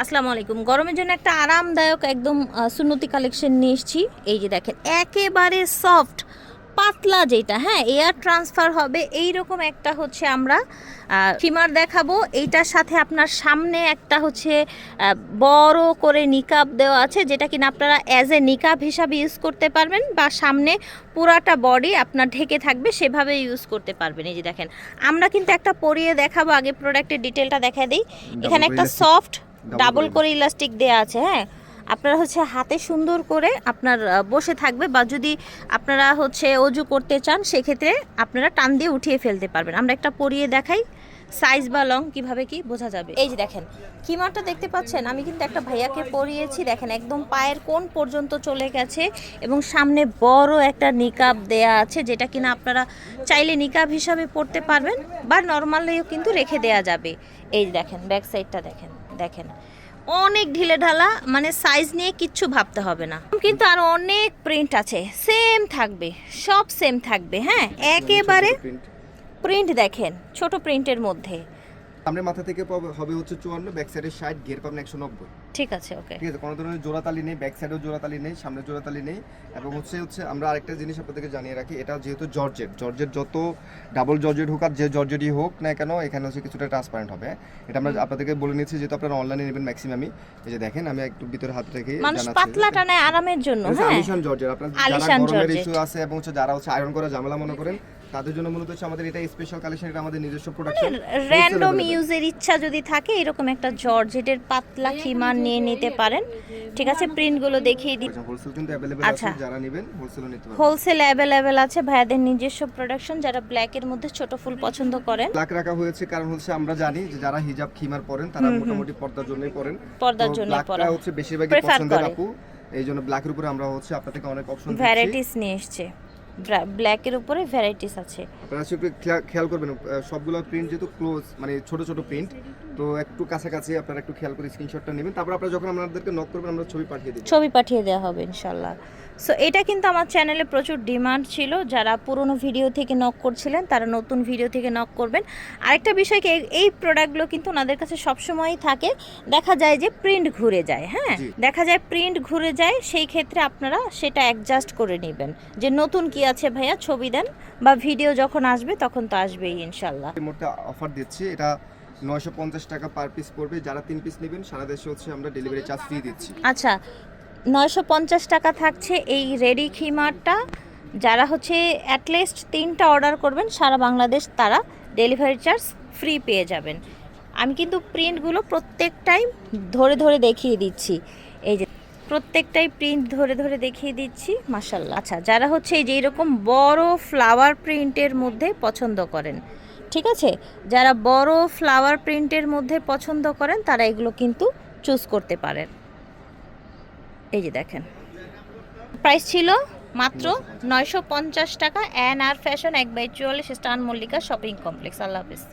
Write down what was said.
আসসালামু আলাইকুম। গরমের জন্য একটা আরামদায়ক একদম সুন্নতি কালেকশন নিয়ে এসেছি। এই যে দেখেন একেবারে সফট পাতলা যেটা, হ্যাঁ, এয়ার ট্রান্সফার হবে এই রকম একটা হচ্ছে আমরা ফিমার দেখাবো। এইটার সাথে আপনার সামনে একটা হচ্ছে বড় করে নিকাব দেওয়া আছে, যেটা কিনা আপনারা অ্যাজ এ নিকাব হিসাবে ইউজ করতে পারবেন, বা সামনে পুরাটা বডি আপনার ঢেকে থাকবে সেভাবে ইউজ করতে পারবেন। এই যে দেখেন আমরা কিন্তু একটা পরিয়ে দেখাবো, আগে প্রোডাক্টের ডিটেলটা দেখা দিই। এখানে একটা সফট ডাবল করে ইলাস্টিক দেয়া আছে, হ্যাঁ, আপনারা হচ্ছে হাতে সুন্দর করে আপনার বসে থাকবে, বা যদি আপনারা হচ্ছে অজু করতে চান সেক্ষেত্রে আপনারা টান দিয়ে উঠিয়ে ফেলতে পারবেন। আমরা একটা পরিয়ে দেখাই, সাইজ বা লং কিভাবে কি বোঝা যাবে। এই যে দেখেন কিমারটা দেখতে পাচ্ছেন, আমি কিন্তু একটা ভাইয়াকে পরিয়েছি, দেখেন একদম পায়ের কোণ পর্যন্ত চলে গেছে এবং সামনে বড় একটা নিকাব দেয়া আছে, যেটা কিনা আপনারা চাইলে নিকাব হিসাবে পরতে পারবেন বা নর্মালিও কিন্তু রেখে দেয়া যাবে। এই যে দেখেন ব্যাক সাইডটা দেখেন, দেখেন অনেক ঢিলে ঢালা, মানে সাইজ নিয়ে কিচ্ছু ভাবতে হবে না। কিন্তু আরো অনেক প্রিন্ট আছে, সেম থাকবে, সব সেম থাকবে, হ্যাঁ, একেবারে প্রিন্ট দেখেন ছোট প্রিন্টের মধ্যে। সামনের মাথা থেকে হবে হচ্ছে 54, ব্যাক সাইডে 60, গিয়ার পাবেন 190। ঠিক আছে, ওকে, ঠিক আছে, কোনো ধরনের জোড়াতালি নেই, ব্যাক সাইডেও জোড়াতালি নেই, সামনে জোড়াতালি নেই। এবং হচ্ছে আমরা আরেকটা জিনিস আপনাদেরকে জানিয়ে রাখি, এটা যেহেতু জর্জেট যত ডাবল জর্জেট হোক আর যে জর্জেটই হোক না কেন, এখানে হচ্ছে কিছুটা ট্রান্সপারেন্ট হবে। এটা আমরা আপনাদেরকে বলে নিচ্ছি, যেহেতু আপনারা অনলাইনে নেবেন ম্যাক্সিমামই। এই যে দেখেন আমি একটু ভিতরে হাত রেখে মানুষ পাতলা টানায় আরামের জন্য, হ্যাঁ, আলিশান জর্জেট। আপনারা যারা গরমের ইস্যু আছে এবং যারা হচ্ছে আয়রন করা ঝামেলা মনে করেন, তাদের জন্য মূলত হচ্ছে আমাদের এটা স্পেশাল কালেকশন, এটা আমাদের নিজস্ব প্রোডাকশন। র্যান্ডম ইউজের ইচ্ছা যদি থাকে এরকম একটা জর্জেটের পাতলা খিমার নিয়ে নিতে পারেন। ঠিক আছে, প্রিন্টগুলো দেখিয়ে দিই। হোলসেল কিন্তু अवेलेबल আছে, যারা নেবেন হোলসেলও নিতে পারবেন। হোলসেল अवेलेबल আছে, ভাইয়াদের নিজস্ব প্রোডাকশন। যারা ব্ল্যাকের মধ্যে ছোট ফুল পছন্দ করেন, ব্ল্যাক রাখা হয়েছে কারণ হচ্ছে আমরা জানি যে যারা হিজাব খিমার পরেন তারা মোটামুটি পর্দার জন্যই পরেন, পর্দার জন্যই পরা হচ্ছে বেশিরভাগই পছন্দের আপু। এইজন্য ব্ল্যাকের উপরে আমরা হচ্ছে আপনাদেরকে অনেক অপশন দিচ্ছি, ভ্যারাইটিস নিয়ে এসেছে। ব্ল্যাকের উপরে ভ্যারাইটিস আছে। আপনারা একটু খেয়াল করবেন, সবগুলো প্রিন্ট যেহেতু ক্লোজ, মানে ছোট ছোট প্রিন্ট, তো একটু কাছাকাছি আপনারা একটু খেয়াল করে স্ক্রিনশটটা নেবেন। তারপর আপনারা যখন আমাদেরকে নক করবেন আমরা ছবি পাঠিয়ে দেওয়া হবে ইনশাল্লাহ। সো এটা কিন্তু আমার চ্যানেলে প্রচুর ডিমান্ড ছিল, যারা পুরনো ভিডিও থেকে নক করছিলেন তারা নতুন ভিডিও থেকে নক করবেন। আরেকটা বিষয় কি, এই প্রোডাক্টগুলো কিন্তু ওনাদের কাছে সবসময়ই থাকে, দেখা যায় যে প্রিন্ট ঘুরে যায়, হ্যাঁ, দেখা যায় প্রিন্ট ঘুরে যায়, সেই ক্ষেত্রে আপনারা সেটা অ্যাডজাস্ট করে নেবেন যে নতুন কি আছে ভাইয়া ছবি দেন, বা ভিডিও যখন আসবে তখন তো আসবেই ইনশাল্লাহ। এই মুহূর্তে অফার দিচ্ছি, এটা 950 টাকা পার পিস পড়বে। যারা 3 পিস নেবেন সারা দেশে হচ্ছে আমরা ডেলিভারি চার্জ ফ্রি দিচ্ছি। আচ্ছা, 950 টাকা থাকছে এই রেডি খিমারটা। যারা হচ্ছে অ্যাটলিস্ট 3টা অর্ডার করবেন সারা বাংলাদেশ, তারা ডেলিভারি চার্জ ফ্রি পেয়ে যাবেন। আমি কিন্তু প্রিন্টগুলো প্রত্যেকটাই ধরে ধরে দেখিয়ে দিচ্ছি, এই যে প্রত্যেকটাই প্রিন্ট ধরে ধরে দেখিয়ে দিচ্ছি, মাশাল্লাহ। আচ্ছা, যারা হচ্ছে এই যে এরকম বড় ফ্লাওয়ার প্রিন্টের মধ্যে পছন্দ করেন, ঠিক আছে, যারা বড় ফ্লাওয়ার প্রিন্টের মধ্যে পছন্দ করেন তারা এগুলো কিন্তু চুজ করতে পারেন। এই যে দেখেন, প্রাইস ছিল মাত্র 950 টাকা। NR ফ্যাশন 1/44 স্টান মল্লিকা শপিং কমপ্লেক্স। আল্লাহ হাফেজ।